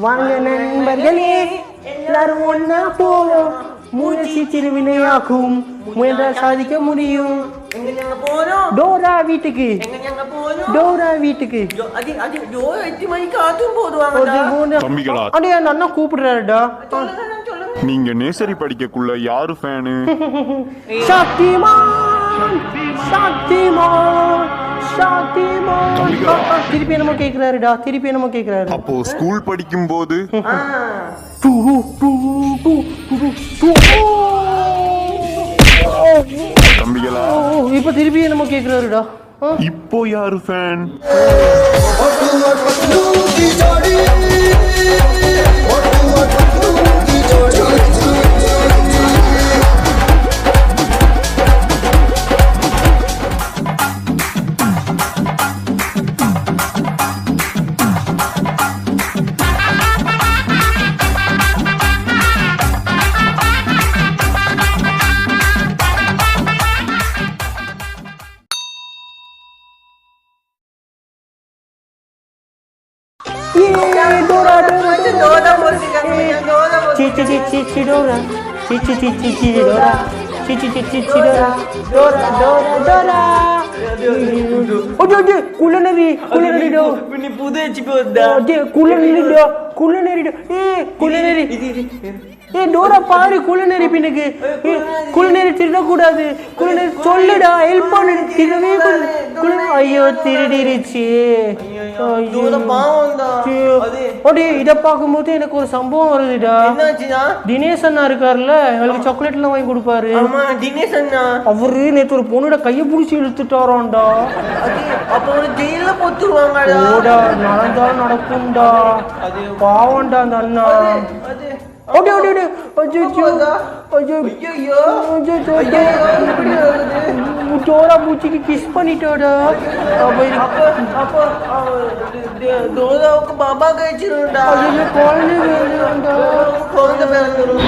வாங்க நண்பர்களே எல்லாரும் ஒன்னா போவோம் முயற்சி திருவினையாக்கும் முயன்றால் சாதிக்க முடியும். டோரா வீட்டுக்கு டோரா வீட்டுக்கு அடையா அண்ணா கூப்பிடுறாருடா. நீங்க நேசரி படிக்கக்குள்ள யாரு ஃபேனு? சக்திமான் சக்திமான் சக்திமான். திருப்பி என்னமோ கேக்குறாருடா, திருப்பி என்னமோ கேக்குறாரு. அப்போ ஸ்கூல் படிக்கும் போது தம்பிகளா இப்ப திருப்பி என்னமோ கேக்குறாருடா. இப்போ யாரு ஃபேன்? டோரா பாரு குள்ளநெறி பின்னுக்கு குள்ளநெறி திருடக்கூடாது. குள்ளநெறி சொல்லுடா, ஹெல்ப் பண்ணு. திருடவே ஐயோ திருடிருச்சு. இத பார்க்கும்போது எனக்கு ஒரு சம்பவம் வருதுடா. தினேஷ் அண்ணா இருக்காருல்ல, அவளுக்கு சாக்லேட் எல்லாம் வாங்கி கொடுப்பாரு. அவரு நேற்று ஒரு பொண்ணோட கைய புடிச்சு இழுத்துட்டாரான்டா. நடந்தாலும் நடக்கும்டா. பாவம்டா அந்த அண்ணா. டோரா பூச்சிக்கு கிஸ் பண்ணிட்டோடா. டோராவுக்கு பாபா கழிச்சிருந்தா குழந்தை வேணும்டா. குழந்தை பிறந்துடும்.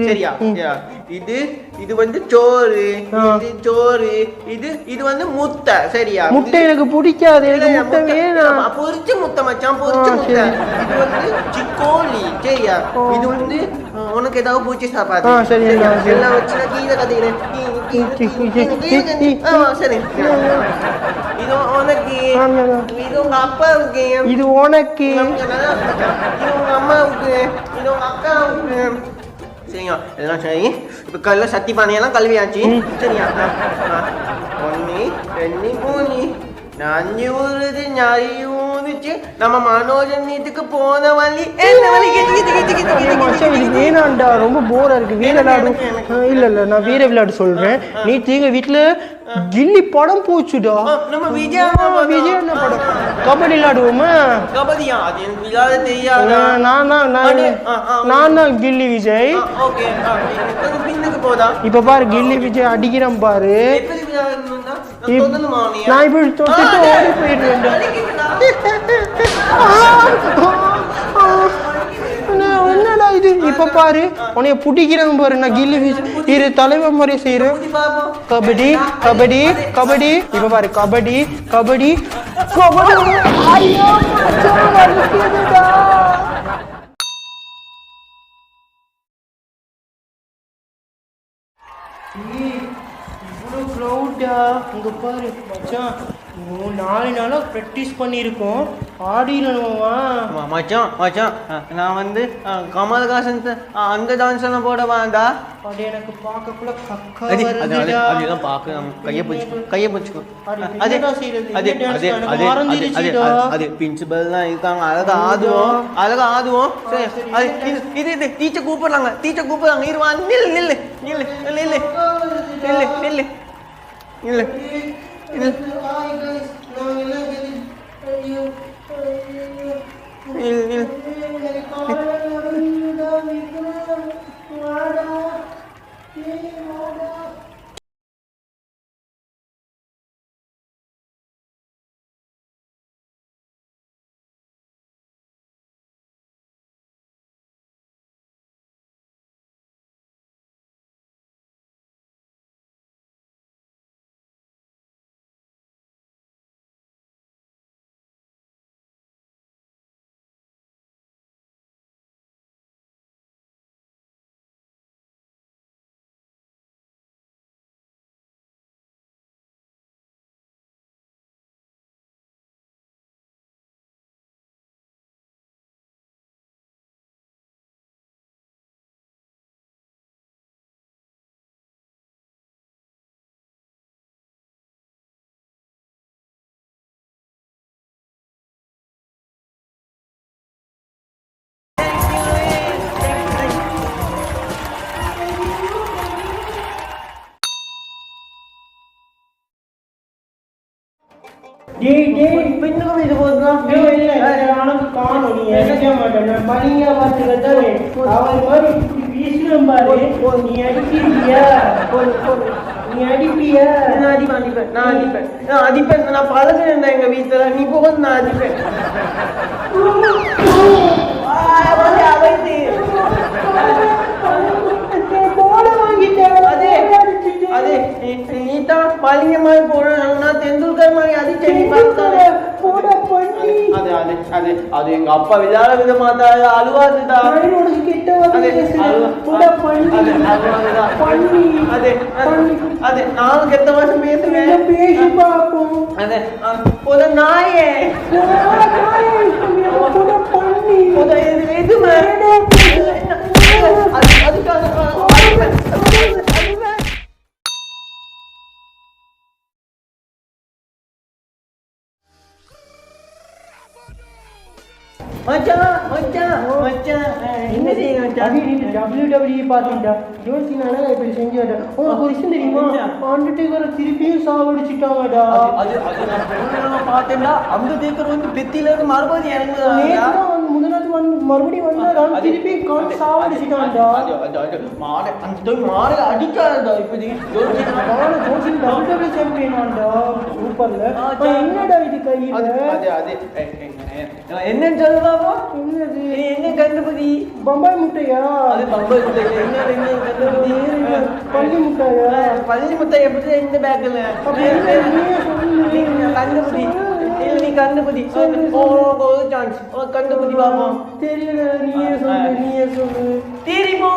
சரியா இது இது வந்து சோறு, இது சோறு, இது இது வந்து முட்டை. சரியா முட்டை எனக்கு பிடிக்காது. எனக்கு முட்டை வேணாம். பொரிச்ச முட்டை மச்சான், பொரிச்ச முட்டை. இது வந்து சிக்கோலி. சரியா இது வந்து உனக்கு ஏதாவது பூச்சி சாப்பாடு. எல்லாம் வச்சு கீழே கதையிறேன். சரி இது உனக்கு, இது உங்க அப்பாவுக்கு, இது உனக்கு, இது உங்க அம்மாவுக்கு, இது உங்க அக்காவுக்கு. சரிங்க எல்லாம் சரி. இப்போ கல்ல சட்டி பானையெல்லாம் கழுவியாச்சு. சரியா ஒன்று ரெண்டு மூணு நாலு ஊறுது நாலு ஊறுச்சு. நம்ம மனோரஞ்சத்துக்கு போன வழி என்ன வழி? வேணாண்டா, ரொம்ப போரா இருக்கு. வீர விளையாடு. இல்ல இல்ல, நான் வீர விளையாடு சொல்றேன். நீ எங்க வீட்டுல கில்லி படம் போச்சுடா. நம்ம விஜய் என்ன படம்? கபடி விளையாடுவோமா? கபடியா? அது எனக்கு விளையாட தெரியாது. நான் தான் கில்லி விஜய். பின்னுக்கு போதா? இப்ப பாரு கில்லி விஜய் அடிக்கிறான் பாரு. நான் இப்படி தொட்டுட்டு ஓடி போயிடுவேன்டா. என்னடா இது? இப்ப பாரு உனைய புடிக்கிறாங்க பாரு. நான் கில்லி விஜய் இரு தலைவர் மாதிரி செய்யறேன். கபடி கபடி கபடி. இப்ப பாரு கபடி கபடி கபடி. ஐயோ வலிக்குதுடா. இவ்வளோ க்ரௌடா அங்கே பாரு மச்சான். 4 நாளா ப்ராக்டிஸ் பண்ணியிருக்கோம். ஆடினோமா மச்சான்? மச்சான் நான் வந்து கமல்ஹாசன் அந்த டான்ஸ் எல்லாம் போட வேண்டா. அது எனக்கு பார்க்கக்குள்ள கக்கா அதெல்லாம் பார்க்க கையை பிடிச்சிக்கோ, கையை பிடிச்சிக்கோ. அது பிரின்சிபல்லாம் இருக்காங்க, அழகா ஆடுவோம், அழகா ஆடுவோம். சரி இது இது டீச்சர் கூப்பிடுறாங்க, டீச்சர் கூப்பிடுறாங்க. இருவா நில்லு நில்லு நில்லு நில்லு நில்லு நில்லு நில்லு இப்ப இன்னும் இது போதுதான் உனக்கு காணும் நீ அடிக்க மாட்டேன் பணியா பார்த்துக்கிட்டாரு அவர் மாதிரி வீசும் பாரு நீ அடிக்கிறியா நீ அடிப்பியா நான் அடிப்பேன் நான் பழகிறேன் எங்க வீட்டுல நீ போகுது நான் அடிப்பேன் அதே நீதான் பழிங்க மாதிரி போடணும் நான் தெண்டுல்கர் மாதிரி அடிச்சேன் அது எங்க அப்பா விளையாட விட மாட்டாரு அழுவாதுடா அதே நானும் கெட்ட வருஷம் பேசுவேன் பேசி பார்ப்போம் ஒரு நாயே WWE பாத்தீங்களா ஜோசினால இப்படி செஞ்சாடா உனக்கு ஒரு விஷயம் தெரியுமா அண்டர்டேக்கரை திருப்பியும் சாவடிச்சுட்டாங்கடா பார்த்தேன்டா அண்டர்டேக்கர் வந்து பெத்தில இருந்து மறுபடியும் இறங்குறாங்க முதலாவது வந்து மறுபடியும் வந்து திருப்பி சாவடிச்சுட்டான்டா மாடல் அடிக்காதா இப்படி ஜோசின் WWE சாம்பியனாண்டா சூப்பர்ல என்னடா இது கையில என்னன்னு சொல்லுவாங்க என்னது என்ன கண்டுபிடி பம்பாய் முட்டையா அது பம்பாய் முட்டை என்ன கண்டுபிடி பள்ளி முட்டையா பள்ளி முட்டை எப்படி இந்த பேக்ல கண்டுபிடி இல்ல நீ கண்டுபிடி ஒரு சான்ஸ் கண்டுபிடி பாப்போம் தெரியல நீயே சொல்லு தெரியுமோ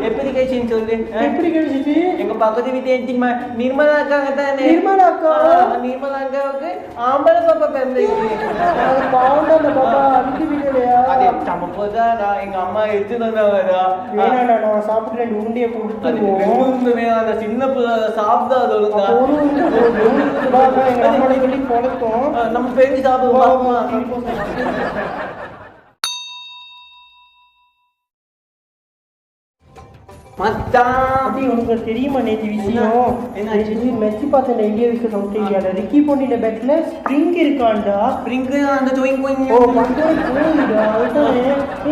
எப்படி கேச்சின்னு சொல்லு எப்படி கிடைச்சிச்சு எங்க பக்கத்து வீட்டு நிர்மலா அக்காங்க தானே நிர்மலா அக்காவுக்கு ஆம்பளை பாப்பா பிறந்திருக்கு பாவம் பாப்பா அதுக்கு வீடலையா அதே சமப்போதான் நான் எங்க அம்மா எடுத்து தந்தாங்கடா வேணாடா நான் சாப்பிட்டு 2 உருண்டையை கொடுத்துருவோம் அந்த சின்ன பிள்ளை சாப்பிடாது ஒழுங்கா எங்க அம்மாவை சொல்லி பொழத்தோம் நம்ம பேசி சாப்பிடுவோம் அப்படி உனக்கு தெரியுமா நேற்று விஷயம் என்னாச்சு மெச்சி பார்த்தேன் இந்தியா விஷயம் சவுத் ரிக்கி போண்டின பேட்ல ஸ்ப்ரிங் இருக்காண்டா ஸ்ப்ரிங் அந்த டோயிங் போயிங் ஓ பண்டோய் போயிடா அதுதான்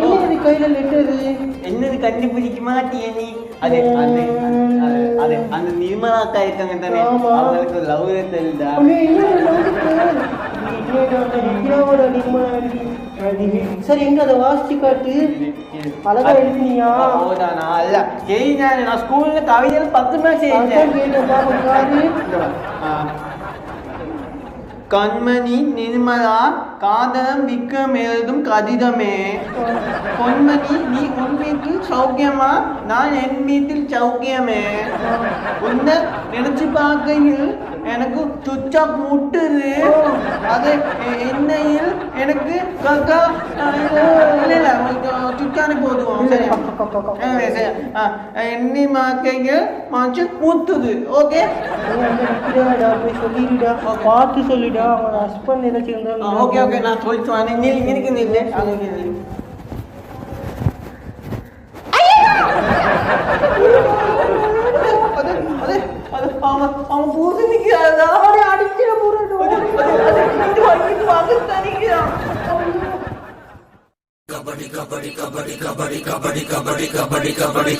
என்னது கையில லெட்டரு என்னது கண்டுபிடிக்க மாட்டிய நீ அது அந்த நிர்மலா அக்கா இருக்காங்க தானே அவங்களுக்கு லவ் தெரியுதா சரி எங்க அதை வாசிச்சு காட்டு அழகா எழுதினியா அல்ல சரி நான் ஸ்கூல்ல கவிதையில 10 மார்க்ஸ் கண்மணி நிர்மலா காதலம் விக்ரம் எழுதும் கடிதமே பொன்மணி நீ உன் வீட்டில் சௌக்கியமா நான் என் வீட்டில் சௌக்கியமே உன்னை நினைச்சு பார்க்கையில் எனக்கு சுச்சா முட்டுது அது என்னையில் எனக்கு சுச்சானே போதுவோம் சரி எண்ணி மாக்கையில் மனசு முத்துது ஓகே சொல்லிடுடா பார்த்து சொல்லிடா அவன் ஹஸ்பண்ட் ஏதாச்சும் ஓகே ஓகே நான் சொல்லிட்டு வரேன் நீ இருக்கு நில்லு அவன் பூசி நிக்கிறாதா அடிக்கிற கபடி கபடி கபடி கபடி கபடி கபடி கபடி கபடி